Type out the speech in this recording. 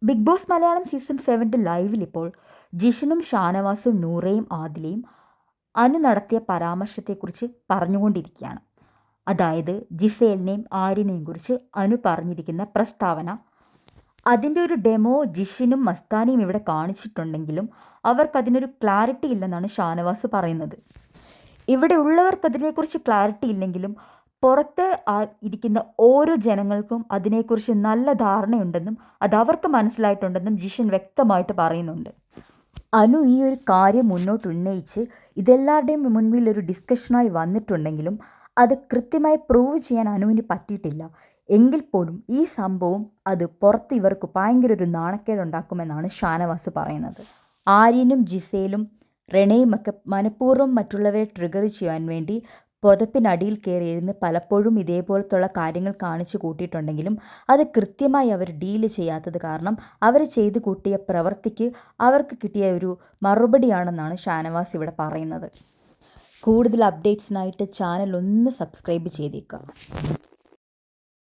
Big boss Malayalam season 7 ലൈവിൽ ഇപ്പോൾ ജിഷനും ഷാനവാസും നൂറയും ആദിലയും അനു നടത്തിയ പരാമർശത്തെക്കുറിച്ച് പറഞ്ഞുകൊണ്ടിരിക്കുകയാണ്. അതായത് ജിസേലിനെയും ആര്യനെയും കുറിച്ച് അനു പറഞ്ഞിരിക്കുന്ന പ്രസ്താവന. അതിൻ്റെ ഒരു ഡെമോ ജിഷിനും മസ്താനിയും ഇവിടെ കാണിച്ചിട്ടുണ്ടെങ്കിലും അവർക്കതിനൊരു ക്ലാരിറ്റി ഇല്ലെന്നാണ് ഷാനവാസ് പറയുന്നത്. ഇവിടെ ഉള്ളവർക്കതിനെക്കുറിച്ച് ക്ലാരിറ്റി ഇല്ലെങ്കിലും പുറത്ത് ഇരിക്കുന്ന ഓരോ ജനങ്ങൾക്കും അതിനെക്കുറിച്ച് നല്ല ധാരണയുണ്ടെന്നും അത് അവർക്ക് മനസ്സിലായിട്ടുണ്ടെന്നും ജിഷൻ വ്യക്തമായിട്ട് പറയുന്നുണ്ട്. അനു ഈ ഒരു കാര്യം മുന്നോട്ട് ഉന്നയിച്ച് ഇതെല്ലാവരുടെയും മുൻപിൽ ഒരു ഡിസ്കഷനായി വന്നിട്ടുണ്ടെങ്കിലും അത് കൃത്യമായി പ്രൂവ് ചെയ്യാൻ അനുവിന് പറ്റിയിട്ടില്ല. എങ്കിൽ പോലും ഈ സംഭവം അത് പുറത്ത് ഇവർക്ക് ഭയങ്കര ഒരു നാണക്കേടുണ്ടാക്കുമെന്നാണ് ഷാനവാസ് പറയുന്നത്. ആര്യനും ജിസേലും റെനയുമൊക്കെ മനഃപൂർവ്വം മറ്റുള്ളവരെ ട്രിഗർ ചെയ്യാൻ വേണ്ടി പുതപ്പിനടിയിൽ കയറിയിരുന്ന് പലപ്പോഴും ഇതേപോലത്തുള്ള കാര്യങ്ങൾ കാണിച്ചു കൂട്ടിയിട്ടുണ്ടെങ്കിലും അത് കൃത്യമായി അവർ ഡീല് ചെയ്യാത്തത് കാരണം അവർ ചെയ്തു കൂട്ടിയ പ്രവൃത്തിക്ക് അവർക്ക് കിട്ടിയ ഒരു മറുപടിയാണെന്നാണ് ഷാനവാസ് ഇവിടെ പറയുന്നത്. കൂടുതൽ അപ്ഡേറ്റ്സിനായിട്ട് ചാനൽ ഒന്ന് സബ്സ്ക്രൈബ് ചെയ്തേക്കുക.